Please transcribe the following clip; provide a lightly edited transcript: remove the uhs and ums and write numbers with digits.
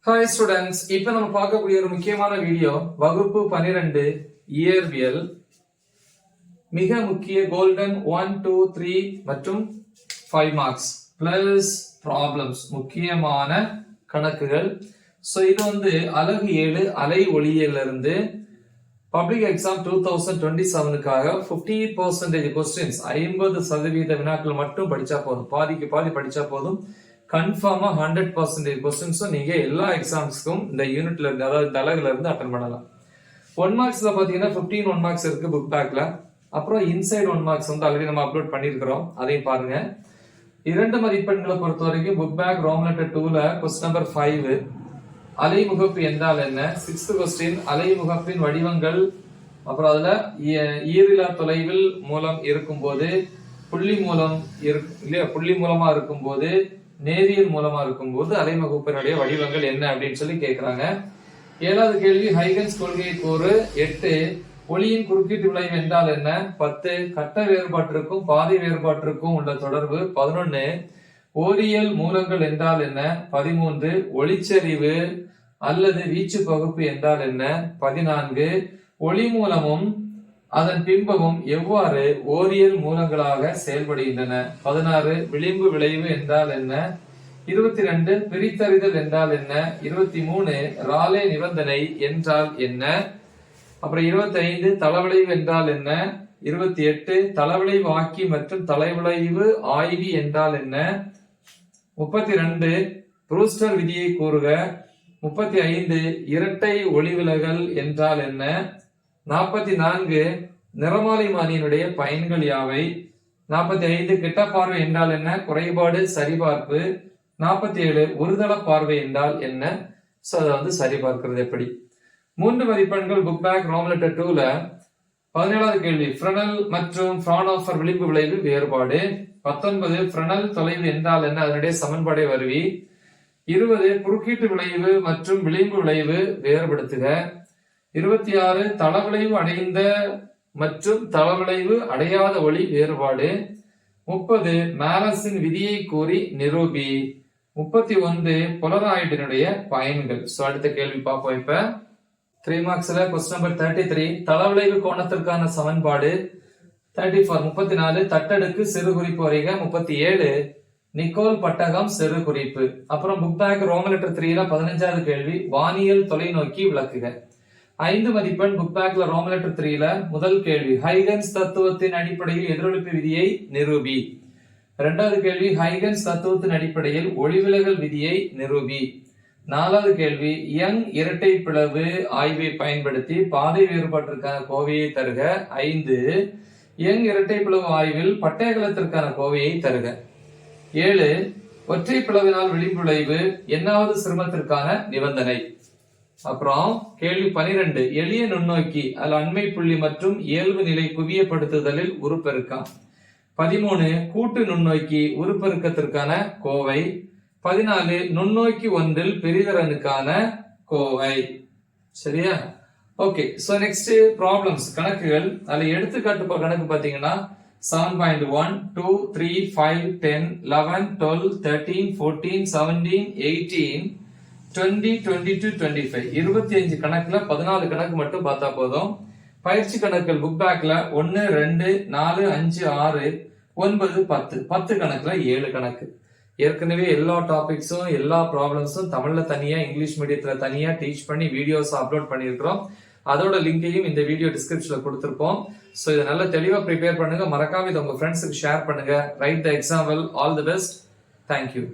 Hi students, இப்போ நம்ம பார்க்கக்கூடிய ஒரு முக்கியமான வீடியோ வகுப்பு 12 இயற்பியல் மிக முக்கிய கோல்டன் 1, 2, 3 மற்றும் 5 மார்க்ஸ் பிளஸ் ப்ராப்ளம்ஸ் முக்கியமான கணக்குகள். ஸோ இது வந்து அலகு 7 அலை ஒளியியல் இருந்து பப்ளிக் எக்ஸாம் 2027க்காக 50% கொஸ்டின்ஸ் 50% வினாக்கள் மட்டும் படிச்சா போதும். பாதிக்கு பாதி படிச்சா போதும். கன்ஃபார்மா 100% கொஸ்டின்ஸும் நீங்க எல்லா எக்ஸாம்ஸ்க்கும் இந்த யூனிட்ல இருந்து, அதாவது தலகுல இருந்து அட்டன் பண்ணலாம். 1 மார்க்ஸ்ல பாத்தீங்கன்னா 15 1 மார்க்ஸ் இருக்கு புக் பேக்ல. அப்புறம் இன்சைட் 1 மார்க்ஸ் வந்து ஆல்ரெடி நம்ம அப்லோட் பண்ணிருக்கிறோம், அதையும் பாருங்க. 2 மதிப்பெண்களை பொறுத்த வரைக்கும் புக் பேக் ரோம் லெட்டர் 2ல கொஸ்டின் நம்பர் 5 அலைமுகப்பு என்றால் என்ன, 6th கொஸ்டின் அலைமுகப்பின் வடிவங்கள். அப்புறம் அதுல ஈரிலா தொலைவில் மூலம் இருக்கும் போது, புள்ளி மூலம் இல்லையா, புள்ளி மூலமா இருக்கும் போது, நேரியல் மூலமா இருக்கும் போது அலைமுகப்பினுடைய வடிவங்கள் என்ன அப்படின்னு சொல்லி கேட்கிறாங்க. 7வது கேள்வி ஹைகன்ஸ் கொள்கையை கூறு. 8 ஒளியின் குறுக்கீட்டு விளைவு என்றால் என்ன. 10 கட்ட வேறுபாட்டிற்கும் பாதை வேறுபாட்டிற்கும் உள்ள தொடர்பு. 11 ஓரியல் மூலங்கள் என்றால் என்ன. 13 ஒளிச்சரிவு அல்லது வீச்சு பகுப்பு என்றால் என்ன. 14 ஒளி மூலமும் அதன் பிம்பமும் எவ்வாறு ஓரியல் மூலங்களாக செயல்படுகின்றன. 16 விளிம்பு விளைவு என்றால் என்ன. 22 பிரித்தறிதல் என்றால் என்ன. 23 ராலே நிபந்தனை என்றால் என்ன. அப்புறம் 25 தளவிளைவு என்றால் என்ன. 28 தளவிளைவு ஆக்கி மற்றும் தலைவிளைவு ஆய்வி என்றால் என்ன. 32 ப்ரூஸ்டர் விதியை கூறுக. 35 இரட்டை ஒளிவிலகல் என்றால் என்ன. 44 நிறமாலைமானியினுடைய பயன்கள் யாவை. 45 கிட்ட பார்வை என்றால் என்ன, குறைபாடு சரிபார்ப்பு. 47 ஒருதள பார்வை என்றால் என்ன. சோ அதை வந்து சரிபார்க்கிறது எப்படி. 3 மதிப்பெண்கள் புக் பேக் ரோம் லெட்டர் 2ல 17வது கேள்வி ஃப்ரெனல் மற்றும் ஃப்ரான்ஹோஃபர் விளிம்பு விளைவு வேறுபாடு. 19 ஃப்ரெனல் தொலைவு என்றால் என்ன, அதனுடைய சமன்பாடை வருவி. 20 குறுக்கீட்டு விளைவு மற்றும் விளிம்பு விளைவு வேறுபடுத்துக. 26 தளவிளைவு அடைந்த மற்றும் தளவிளைவு அடையாத ஒளி வேறுபாடு. 30 மேலஸின் விதியை கூறி நிரூபி. 31 போலராய்டினுடைய பயன்கள். சோ அடுத்த கேள்வி பார்ப்போம். இப்ப 3 மார்க்ஸ்ல கொஸ்டின் நம்பர் 33 தளவிளைவு கோணத்திற்கான சமன்பாடு. 34 34 தட்டடுக்கு சிறு குறிப்பு வரைக. 37 நிக்கோல் பட்டகம் சிறு குறிப்பு. அப்புறம் புக் பேக் ரோம் லெட்டர் 3ல 15வது கேள்வி வானியல் தொலைநோக்கி விளக்குக. 5 மதிப்பெண் புக் பேக்ல ரோம் லெட்டர் 3ல முதல் கேள்வி ஹைகன்ஸ் தத்துவத்தின் அடிப்படையில் எதிரொலிப்பு விதியை நிரூபி. 2வது கேள்வி ஹைகன்ஸ் தத்துவத்தின் அடிப்படையில் ஒளிவிலகல் விதியை நிரூபி. 4வது கேள்வி யங் இரட்டை பிளவு ஆய்வை பயன்படுத்தி பாதை வேறுபாட்டிற்கான கோவையை தருக. 5 யங் இரட்டை பிளவு ஆய்வில் பட்டயகலத்திற்கான கோவையை தருக. 7 ஒற்றை பிளவினால் விளிம்பு விளைவு என்னாவது சிரமத்திற்கான நிபந்தனை. அப்புறம் கேள்வி 12 எளிய நுண்ணோக்கி அல்ல அண்மை புள்ளி மற்றும் இயல்பு நிலை குவியப்படுத்துதலில் உருப்பெருக்கம். 13 கூட்டு நுண்ணோக்கி உருப்பெருக்கத்திற்கான கோவை. 14 நுண்ணோக்கி ஒன்றில் பெரிதரனுக்கான கோவை. சரியா? ஓகே. சோ நெக்ஸ்ட் ப்ராப்ளம்ஸ் கணக்குகள். அதுல எடுத்துக்காட்டு கணக்கு பாத்தீங்கன்னா 7.1 2 3 5 10 11 12 13 14 17 18 20 22 25 25 கணக்குல 14 கணக்கு மட்டும் பார்த்தா போதும். பயிற்சி கணக்குகள் புக் பேக்ல 1 2 4 5 6 9 10 10 கணக்குல 7 கணக்கு. ஏற்கனவே எல்லா டாபிக்ஸும் எல்லா ப்ராப்ளம்ஸும் தமிழ்ல தனியா இங்கிலீஷ் மீடியத்துல தனியா டீச் பண்ணி வீடியோஸ் அப்லோட் பண்ணிருக்கிறோம். அதோட லிங்கையும் இந்த வீடியோ டிஸ்கிரிப்ஷன்ல கொடுத்திருப்போம். சோ இதை நல்லா தெளிவா ப்ரிப்பேர் பண்ணுங்க. மறக்காம இதை உங்க ஃப்ரெண்ட்ஸுக்கு ஷேர் பண்ணுங்க. Right the example. All the best. Thank you.